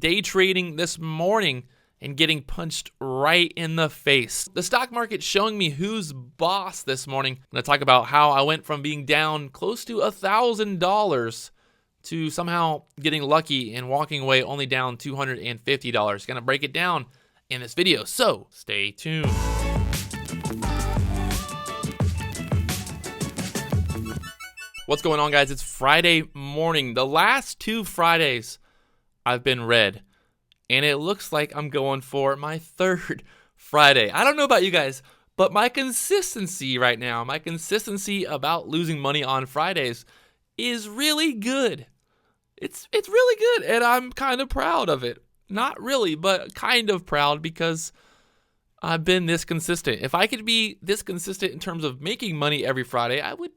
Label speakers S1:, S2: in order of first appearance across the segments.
S1: day trading this morning and getting punched right in the face. The stock market showing me who's boss this morning. I'm going to talk about how I went from being down close to $1,000 to somehow getting lucky and walking away only down $250. Going to break it down in this video, so stay tuned. What's going on, guys? It's Friday morning. The last 2 Fridays I've been red, and it looks like I'm going for my 3rd Friday. I don't know about you guys, but my consistency right now, my consistency about losing money on Fridays is really good. It's really good, and I'm kind of proud of it. Not really, but kind of proud because I've been this consistent. If I could be this consistent in terms of making money every Friday, I would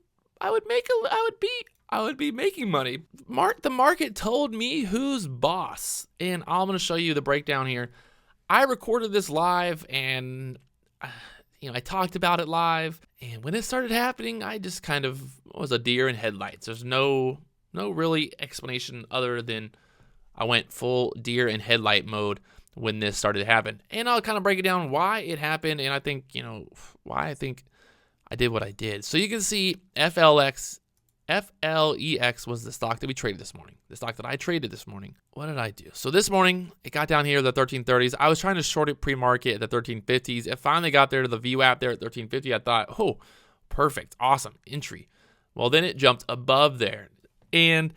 S1: be making money. The market told me who's boss, and I'm going to show you the breakdown here. I recorded this live, and I talked about it live, and when it started happening, I just kind of was a deer in headlights. There's no really explanation other than I went full deer in headlight mode when this started to happen. And I'll kind of break it down why it happened, and I think, why I think I did what I did. So you can see FLEX was the stock that we traded this morning. The stock that I traded this morning. What did I do? So this morning, it got down here to the 1330s. I was trying to short it pre-market at the 1350s. It finally got there to the VWAP there at 1350. I thought, oh, perfect, awesome, entry. Well, then it jumped above there. And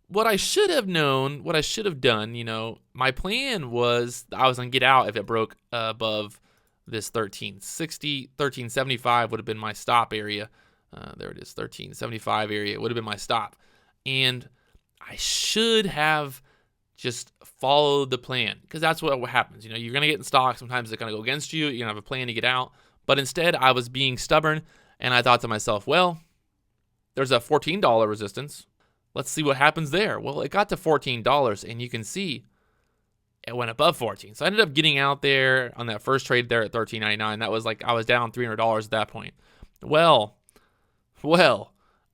S1: what I should have known, what I should have done, my plan was I was going to get out if it broke above this 1360, 1375 would have been my stop area. There it is, 1375 area would have been my stop. And I should have just followed the plan, because that's what happens. You're going to get in stock. Sometimes it's going to go against you. You're going to have a plan to get out. But instead, I was being stubborn, and I thought to myself, well, there's a $14 resistance. Let's see what happens there. Well, it got to $14, and you can see it went above 14. So I ended up getting out there on that first trade there at $13.99. That was like I was down $300 at that point. Well,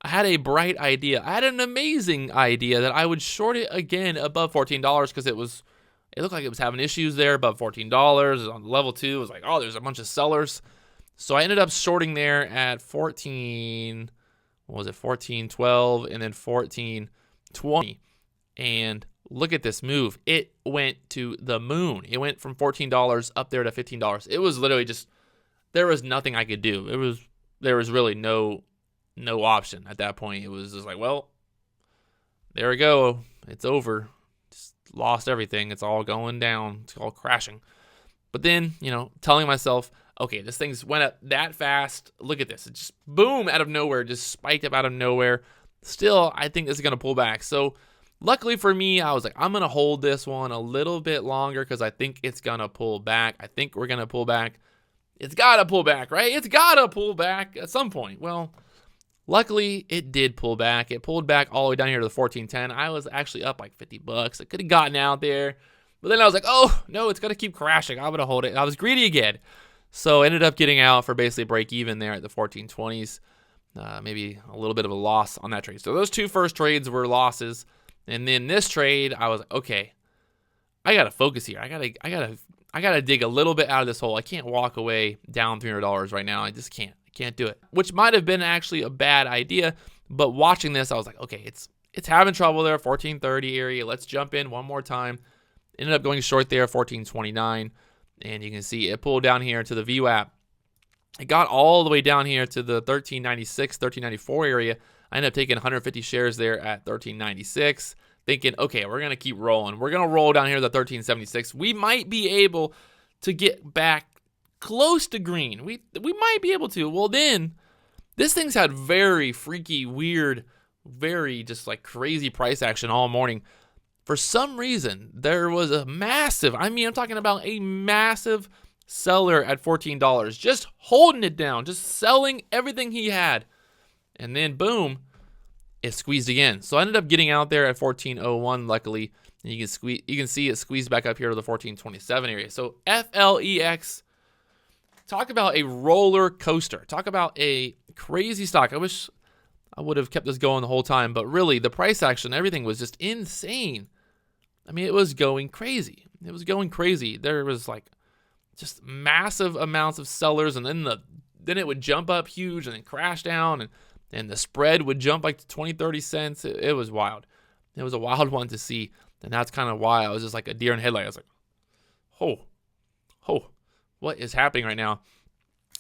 S1: I had a bright idea. I had an amazing idea that I would short it again above $14 because it looked like it was having issues there above $14. On level 2, it was like, oh, there's a bunch of sellers. So I ended up shorting there at 14. What was it? 14.12 and then 14.20. And look at this move. It went to the moon. It went from $14 up there to $15. It was literally just, there was nothing I could do. There was really no option at that point. It was just like, well, there we go. It's over. Just lost everything. It's all going down. It's all crashing. But then, telling myself, okay, this thing's went up that fast. Look at this. It just boom out of nowhere, just spiked up out of nowhere. Still, I think this is going to pull back. So luckily for me, I was like, I'm going to hold this one a little bit longer because I think it's going to pull back. I think we're going to pull back. It's got to pull back, right? It's got to pull back at some point. Well, luckily, it did pull back. It pulled back all the way down here to the 14.10. I was actually up like $50. I could have gotten out there. But then I was like, oh, no, it's going to keep crashing. I'm going to hold it. I was greedy again. So I ended up getting out for basically break even there at the 14.20s. Maybe a little bit of a loss on that trade. So those 2 first trades were losses. And then this trade, I was like, okay, I got to focus here. I got to dig a little bit out of this hole. I can't walk away down $300 right now. I just can't. I can't do it. Which might have been actually a bad idea. But watching this, I was like, okay, it's having trouble there, 14.30 area. Let's jump in one more time. Ended up going short there, 14.29. And you can see it pulled down here to the VWAP. It got all the way down here to the 1396, 1394 area. I ended up taking 150 shares there at 1396, thinking, okay, we're going to keep rolling. We're going to roll down here to the 1376. We might be able to get back close to green. We might be able to. Well, then, this thing's had very freaky, weird, very just like crazy price action all morning. For some reason, there was a massive, I'm talking about a massive seller at $14, just holding it down, just selling everything he had. And then, boom, it squeezed again. So I ended up getting out there at 14.01, luckily. And you can see it squeezed back up here to the 14.27 area. So FLEX, talk about a roller coaster. Talk about a crazy stock. I wish I would have kept this going the whole time, but really the price action, everything was just insane. I mean, it was going crazy. It was going crazy. There was like just massive amounts of sellers, and then it would jump up huge and then crash down, and the spread would jump like to 20, 30 cents. It was wild. It was a wild one to see. And that's kind of why I was just like a deer in headlights. I was like, what is happening right now?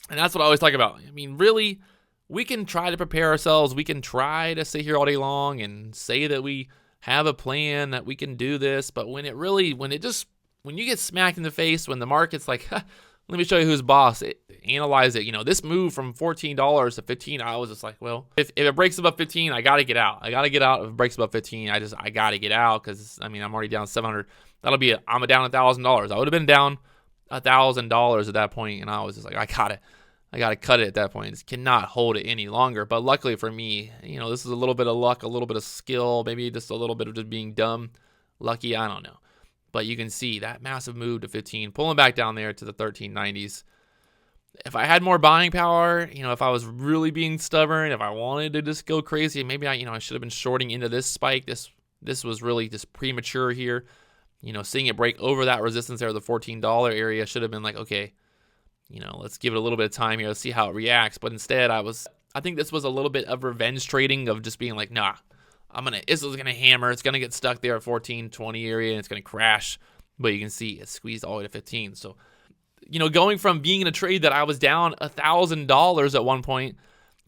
S1: And that's what I always talk about. I mean, really, we can try to prepare ourselves. We can try to sit here all day long and say that we have a plan, that we can do this. But when you get smacked in the face, when the market's like, let me show you who's boss, analyze it. This move from $14 to $15, I was just like, well, if it breaks above 15, I got to get out. I got to get out. If it breaks above 15, I got to get out, because, I mean, I'm already down 700. I'm down $1,000. I would have been down $1,000 at that point, and I was just like, I got to cut it at that point. I just cannot hold it any longer. But luckily for me, this is a little bit of luck, a little bit of skill, maybe just a little bit of just being dumb. Lucky, I don't know. But you can see that massive move to 15, pulling back down there to the 1390s. If I had more buying power, if I was really being stubborn, if I wanted to just go crazy, maybe I should have been shorting into this spike. This was really just premature here. Seeing it break over that resistance there, the $14 area, should have been like, okay, let's give it a little bit of time here. Let's see how it reacts. But instead, I think this was a little bit of revenge trading, of just being like, nah, this is gonna hammer. It's gonna get stuck there at 14-20 area, and it's gonna crash. But you can see it squeezed all the way to 15. So, going from being in a trade that I was down $1,000 at one point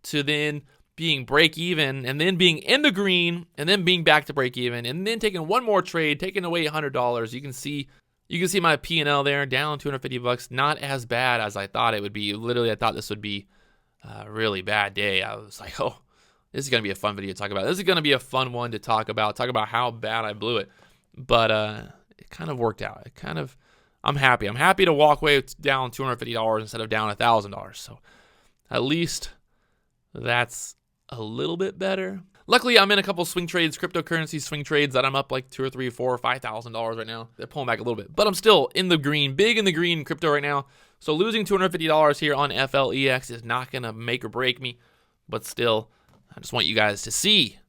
S1: to then being break even, and then being in the green, and then being back to break even, and then taking one more trade, taking away $100. You can see my P&L there, down $250. Not as bad as I thought it would be. Literally, I thought this would be a really bad day. I was like, oh, this is going to be a fun video to talk about. This is going to be a fun one to talk about how bad I blew it. But it kind of worked out. I'm happy. I'm happy to walk away down $250 instead of down $1,000. So at least that's a little bit better. Luckily, I'm in a couple swing trades, cryptocurrency swing trades, that I'm up like $2,000 or $3,000 or $4,000 or $5,000 right now. They're pulling back a little bit, but I'm still in the green, big in the green in crypto right now. So losing $250 here on FLEX is not going to make or break me, but still, I just want you guys to see,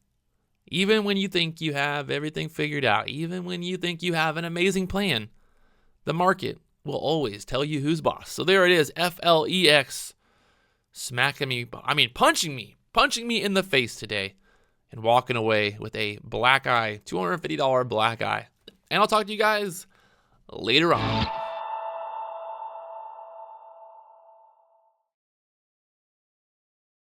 S1: even when you think you have everything figured out, even when you think you have an amazing plan, the market will always tell you who's boss. So there it is, FLEX punching me in the face today, and walking away with a black eye, $250 black eye. And I'll talk to you guys later on.